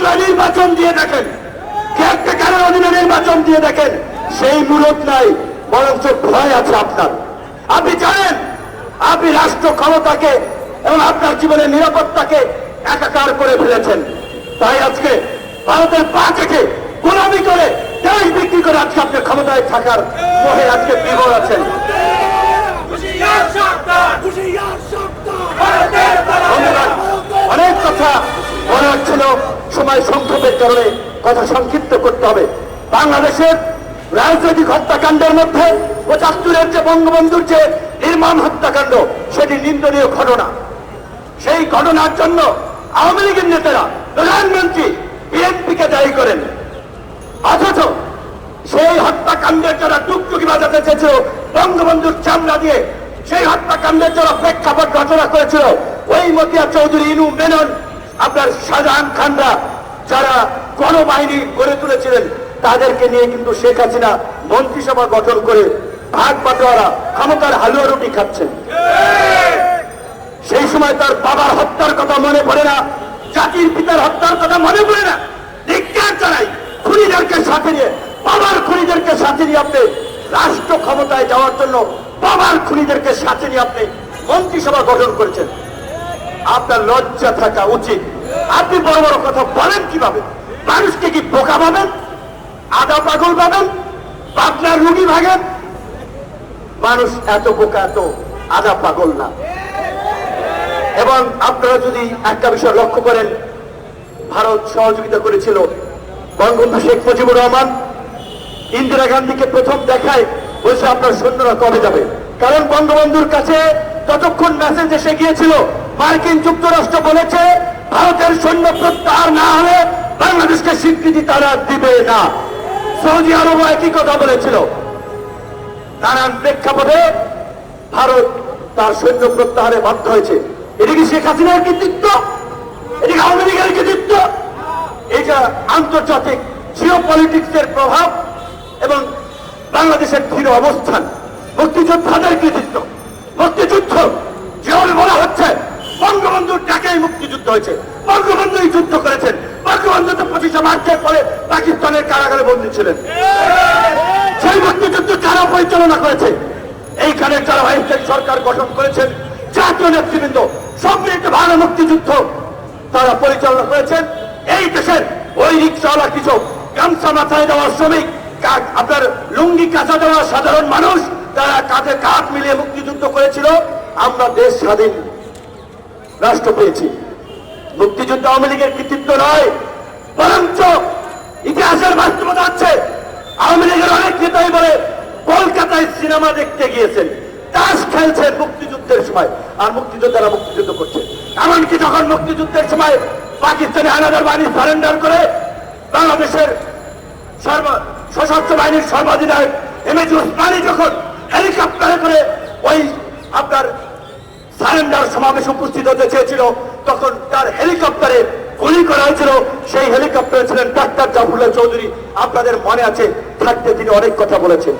আপনারা নির্বাচন দিয়ে দেখেন, কেয়ারটেকারের অধীনে নির্বাচন দিয়ে দেখেন, সেই মূলত নাই, বরঞ্চ ভয় আছে আপনার। আপনি জানেন আপনি রাষ্ট্র ক্ষমতাকে এবং আপনার জীবনের নিরাপত্তাকে একাকার করে ফেলেছেন। তাই আজকে ভারতের পা থেকে গোলামি করে দেশ বিক্রি করে আজকে আপনি ক্ষমতায় থাকার মোহে আজকে বিভোর আছেন। অনেক কথা মনে হচ্ছিল, সময় সংক্ষেপের কারণে কথা সংক্ষিপ্ত করতে হবে। বাংলাদেশের রাজনৈতিক হত্যাকাণ্ডের মধ্যে ৭৫-এর যে বঙ্গবন্ধুর যে নির্মম হত্যাকাণ্ড, সেটি নিন্দনীয় ঘটনা। সেই ঘটনার জন্য আওয়ামী লীগের নেতারা প্রধানমন্ত্রী বিএনপিকে দায়ী করেন, অথচ সেই হত্যাকাণ্ডের যারা টুকটুকি বাজাতে চেয়েছিল বঙ্গবন্ধুর চামড়া দিয়ে, সেই হত্যাকাণ্ডের যারা প্রেক্ষাপট রচনা করেছিল ওই মতিয়া চৌধুরী, ইনু মেনন, আপনার শাহজাহান খানরা যারা গণবাহিনী গড়ে তুলেছিলেন, তাদেরকে নিয়ে কিন্তু শেখ হাসিনা মন্ত্রিসভা গঠন করে ভাগ বাটোয়ারা ক্ষমতার হালুয়া রুটি খাচ্ছেন। সেই সময় তার বাবার হত্যার কথা মনে পড়ে না, জাতির পিতার হত্যার কথা মনে পড়ে না। ধিক্কার জানাই খুনিদেরকে সাথে নিয়ে, বাবার খুনিদেরকে সাথে নিয়ে আপনি রাষ্ট্র ক্ষমতায় যাওয়ার জন্য বাবার খুনিদেরকে সাথে নিয়ে আপনি মন্ত্রিসভা গঠন করেছেন। আপনার লজ্জা থাকা উচিত। আপনি বড় বড় কথা বলেন কিভাবে? মানুষকে কি বোকা ভাবেন, আধা পাগল ভাবেন, আপনার রুগী ভাবেন? মানুষ এত বোকা, এত আধা পাগল না। এবং আপনারা যদি একটা বিষয় লক্ষ্য করেন, ভারত সহযোগিতা করেছিল বঙ্গবন্ধু শেখ মুজিবুর রহমান ইন্দিরা গান্ধীকে প্রথম দেখায় বলছে আপনার সৈন্যরা কবে যাবে। কারণ বঙ্গবন্ধুর কাছে ততক্ষণ মেসেজ এসে গিয়েছিল, মার্কিন যুক্তরাষ্ট্র বলেছে ভারতের সৈন্য প্রত্যাহার না হলে বাংলাদেশকে স্বীকৃতি তারা দিবে না। সৌদি আরব একই কথা বলেছিল। নানান প্রেক্ষাপটে ভারত তার সৈন্য প্রত্যাহারে বাধ্য হয়েছে। এটা কি শেখ হাসিনার কৃতিত্ব? এটা কি আওয়ামী লীগের কৃতিত্ব? এটা আন্তর্জাতিক জিও পলিটিক্সের প্রভাব এবং বাংলাদেশের দৃঢ় অবস্থান, মুক্তিযোদ্ধাদের কৃতিত্ব। মুক্তিযুদ্ধ যেভাবে বলা হচ্ছে বঙ্গবন্ধুর ডাকেই মুক্তিযুদ্ধ হয়েছে, বঙ্গবন্ধুই যুদ্ধ করেছেন। বঙ্গবন্ধু তো 25শে মার্চের পরে পাকিস্তানের কারাগারে বন্দী ছিলেন। সেই মুক্তিযুদ্ধ যারা পরিচালনা করেছে, এইখানে যারা অস্থায়ী সরকার গঠন করেছেন, জাতীয় নেতৃবৃন্দ, সম্মিলিত ভালো মুক্তিযুদ্ধ তারা পরিচালনা করেছেন। এই দেশের ওই রিক্সাওয়ালা কৃষক, গামছা মাথায় দেওয়া শ্রমিক, আপনার লুঙ্গি কাঁচা দেওয়া সাধারণ মানুষ, তারা কাঁধে কাঁধ মিলিয়ে মুক্তিযুদ্ধ করেছিল। আমরা দেশ স্বাধীন রাষ্ট্র পেয়েছি। মুক্তিযুদ্ধ আওয়ামী লীগের কৃতিত্ব নয়, বরঞ্চ ইতিহাসের বাস্তবতা আছে। আওয়ামী লীগের অনেক নেতাই বলে কলকাতায় সিনেমা দেখতে গিয়েছেন, তাস খেলছেন মুক্তিযুদ্ধের সময়, আর মুক্তিযোদ্ধারা মুক্তিযুদ্ধ করছে। এমনকি যখন মুক্তিযুদ্ধের সময় পাকিস্তানি হানাদার বাহিনী সারেন্ডার করে বাংলাদেশের সশস্ত্র বাহিনীর সর্বাধিনায়ক এমএজি ওসমানী যখন হেলিকপ্টারে করে ওই আপনার সারেন্ডার সমাবেশে উপস্থিত হতে চেয়েছিল, তখন তার হেলিকপ্টারে গুলি করা হয়েছিল। সেই হেলিকপ্টারে ছিলেন ডাক্তার জাফরুল্লাহ চৌধুরী। আপনাদের মনে আছে থাকতে তিনি অনেক কথা বলেছেন।